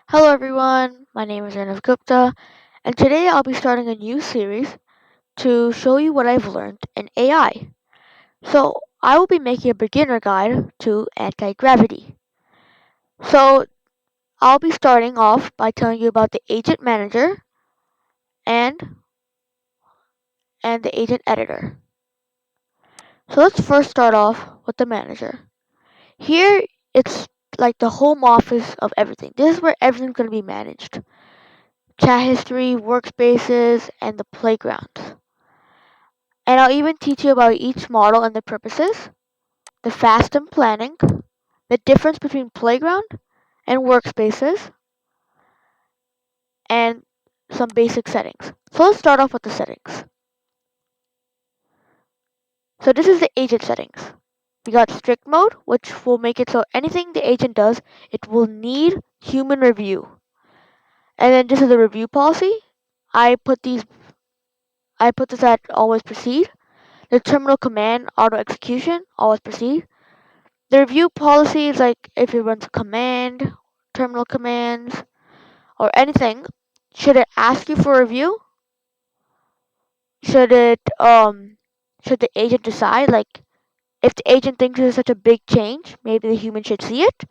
Hello everyone, my name is Arnav Gupta, and today I'll be starting a new series to show you what I've learned in AI. So, I will be making a beginner guide to anti-gravity. So, I'll be starting off by telling you about the agent manager and the agent editor. So, let's first start off with the manager. Here, it's like the home office of everything. This is where everything's going to be managed. Chat history, workspaces, and the playgrounds. And I'll even teach you about each model and the purposes, the fast and planning, the difference between playground and workspaces, and some basic settings. So let's start off with the settings. So this is the agent settings. We got strict mode, which will make it so anything the agent does, it will need human review. And then this is the review policy. I put these I put this at always proceed. The terminal command auto execution, always proceed. The review policy is like if it runs a command, terminal commands, or anything, should it ask you for a review? Should it should the agent decide like if the agent thinks it's such a big change, maybe the human should see it,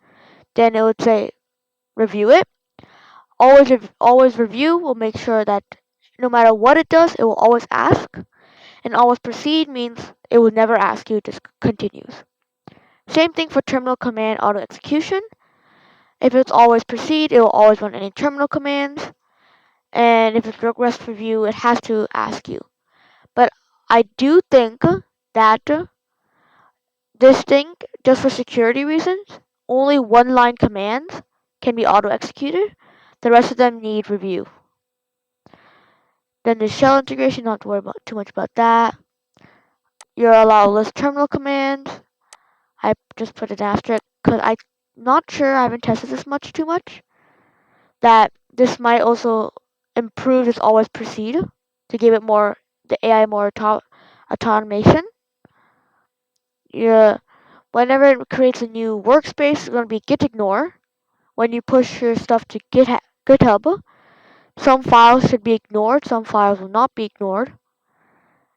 then it would say review it. Always review will make sure that no matter what it does, it will always ask. And always proceed means it will never ask you, it just continues. Same thing for terminal command auto execution. If it's always proceed, it will always run any terminal commands. And if it's request review, it has to ask you. But I do think that this thing, just for security reasons, only one line commands can be auto executed. The rest of them need review. Then the shell integration, not have to worry about too much about that. You're allowed list terminal commands. I just put an asterisk because I'm not sure, I haven't tested this too much. That this might also improve this always proceed to give it more the AI more automation. Yeah, whenever it creates a new workspace, it's going to be git ignore. When you push your stuff to GitHub, some files should be ignored, some files will not be ignored.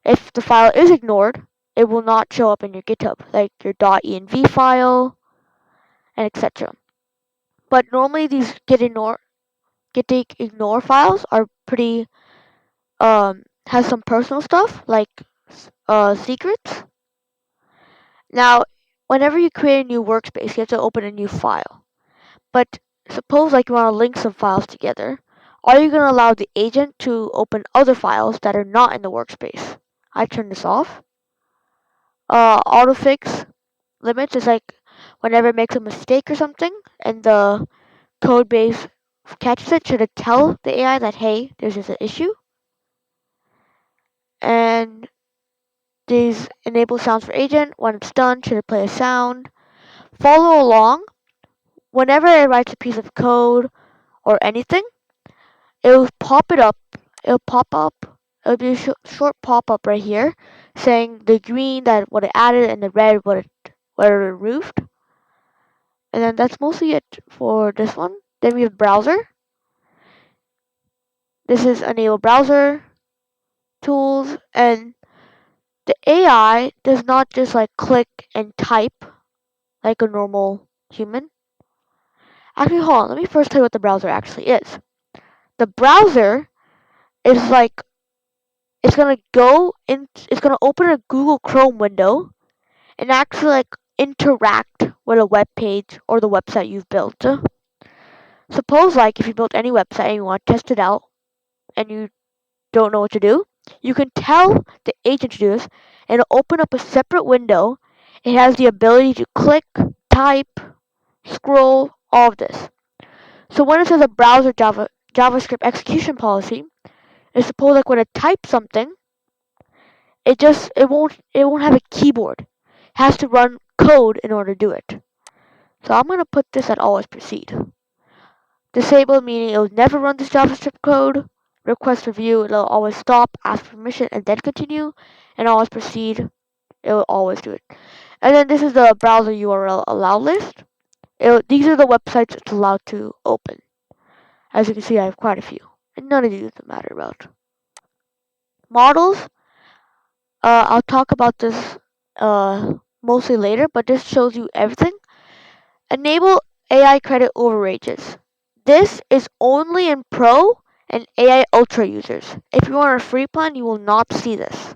If the file is ignored, it will not show up in your GitHub, like your .env file and etc. But normally these git ignore files are pretty has some personal stuff like secrets. Now, whenever you create a new workspace, you have to open a new file. But suppose like you want to link some files together, are you going to allow the agent to open other files that are not in the workspace? I turn this off. Autofix limits is like whenever it makes a mistake or something and the code base catches it, should it tell the AI that, hey, there's just an issue? And these enable sounds for agent. When it's done, should it play a sound? Follow along. Whenever it writes a piece of code or anything, it'll pop it up. It'll pop up. It'll be a short pop up right here saying the green that what it added and the red what it removed. And then that's mostly it for this one. Then we have browser. This is enable browser tools, and the AI does not just like click and type like a normal human. Actually, hold on. Let me first tell you what the browser actually is. The browser is like it's gonna open a Google Chrome window and actually like interact with a web page or the website you've built. Suppose like if you built any website and you want to test it out and you don't know what to do, you can tell the agent to do this and it'll open up a separate window. It has the ability to click, type, scroll, all of this. So when it says a browser JavaScript execution policy, it's suppose like when it types something, it won't have a keyboard. It has to run code in order to do it. So I'm gonna put this at always proceed. Disable meaning it will never run this JavaScript code. Request review, it'll always stop, ask permission, and then continue. And always proceed, it will always do it. And then this is the browser URL allow list. These are the websites it's allowed to open. As you can see, I have quite a few, and none of these matter about. Models, I'll talk about this mostly later, but this shows you everything. Enable AI credit overages. This is only in Pro and AI Ultra users. If you are on a free plan, you will not see this.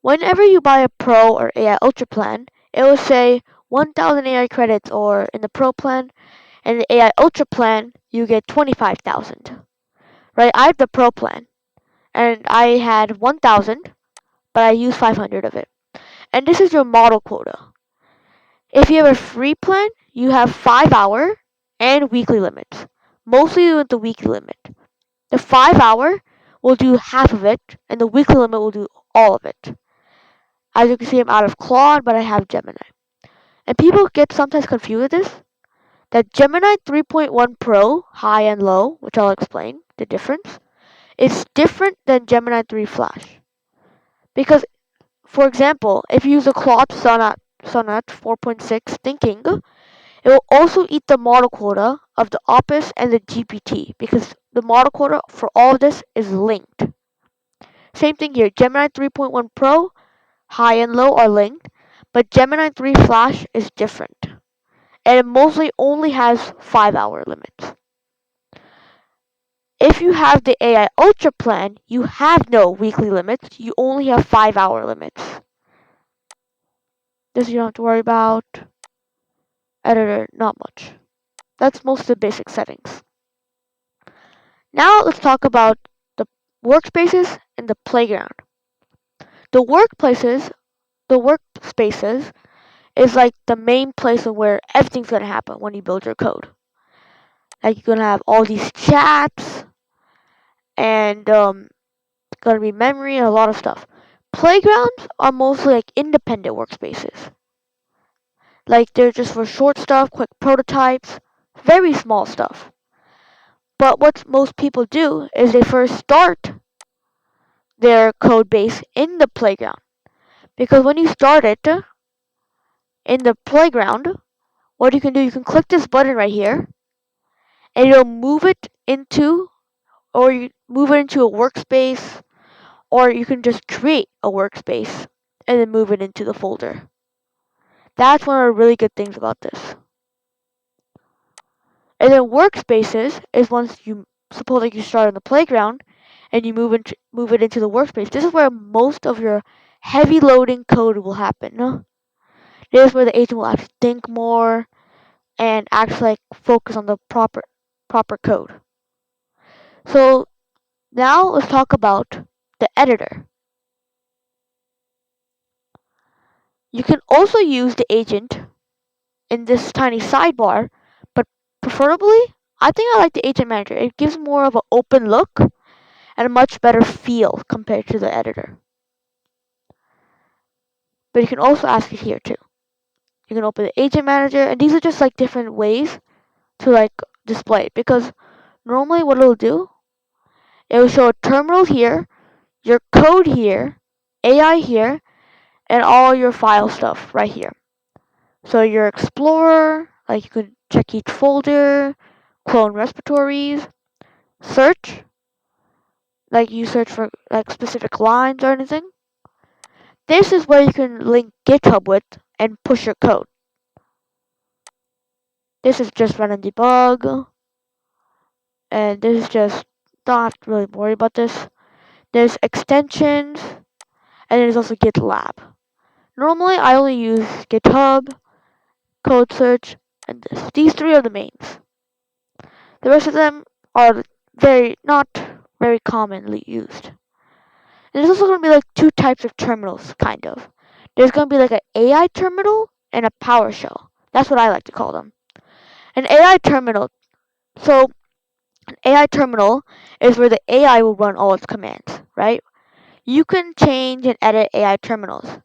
Whenever you buy a Pro or AI Ultra plan, it will say 1,000 AI credits, or in the Pro plan and the AI Ultra plan, you get 25,000. Right? I have the Pro plan, and I had 1,000, but I used 500 of it. And this is your model quota. If you have a free plan, you have 5 hour and weekly limits. Mostly with the weekly limit. The 5 hour will do half of it, and the weekly limit will do all of it. As you can see, I'm out of Claude, but I have Gemini. And people get sometimes confused with this. That Gemini 3.1 Pro, high and low, which I'll explain the difference, is different than Gemini 3 Flash. Because, for example, if you use a Claude Sonnet 4.6 thinking, it will also eat the model quota of the Opus and the GPT, because the model quota for all of this is linked. Same thing here, Gemini 3.1 Pro, high and low are linked, but Gemini 3 Flash is different, and it mostly only has 5 hour limits. If you have the AI Ultra plan, you have no weekly limits, you only have 5 hour limits. This you don't have to worry about. Editor, not much. That's most of the basic settings. Now let's talk about the workspaces and the playground. The workspaces is like the main place where everything's gonna happen when you build your code. Like you're gonna have all these chats and gonna be memory and a lot of stuff. Playgrounds are mostly like independent workspaces. Like they're just for short stuff, quick prototypes, very small stuff. But what most people do is they first start their code base in the playground. Because when you start it in the playground, what you can do, you can click this button right here, and it'll move it into, or you move it into a workspace, or you can just create a workspace and then move it into the folder. That's one of the really good things about this. And then workspaces is once you suppose like you start on the playground and you move it into the workspace. This is where most of your heavy loading code will happen. This is where the agent will actually think more and actually like focus on the proper code. So now let's talk about the editor. You can also use the agent in this tiny sidebar, but preferably I think I like the agent manager. It gives more of an open look and a much better feel compared to the editor. But you can also ask it here too. You can open the agent manager, and these are just like different ways to like display it, because normally what it'll do, it will show a terminal here, your code here, AI here, and all your file stuff right here. So your Explorer, like you could check each folder, clone repositories, search, like you search for like specific lines or anything. This is where you can link GitHub with and push your code. This is just run and debug, and this is just, don't have to really worry about this. There's extensions, and there's also GitLab. Normally I only use GitHub, code search, and this. These three are the mains. The rest of them are not very commonly used. And there's also going to be like two types of terminals, kind of. There's going to be like an AI terminal and a PowerShell. That's what I like to call them. An AI terminal. So an AI terminal is where the AI will run all its commands, right? You can change and edit AI terminals.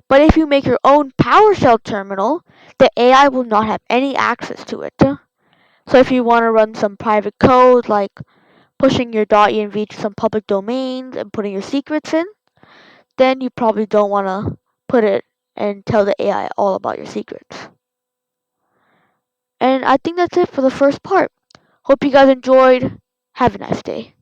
But if you make your own PowerShell terminal, the AI will not have any access to it. So if you want to run some private code, like pushing your .env to some public domains and putting your secrets in, then you probably don't want to put it and tell the AI all about your secrets. And I think that's it for the first part. Hope you guys enjoyed. Have a nice day.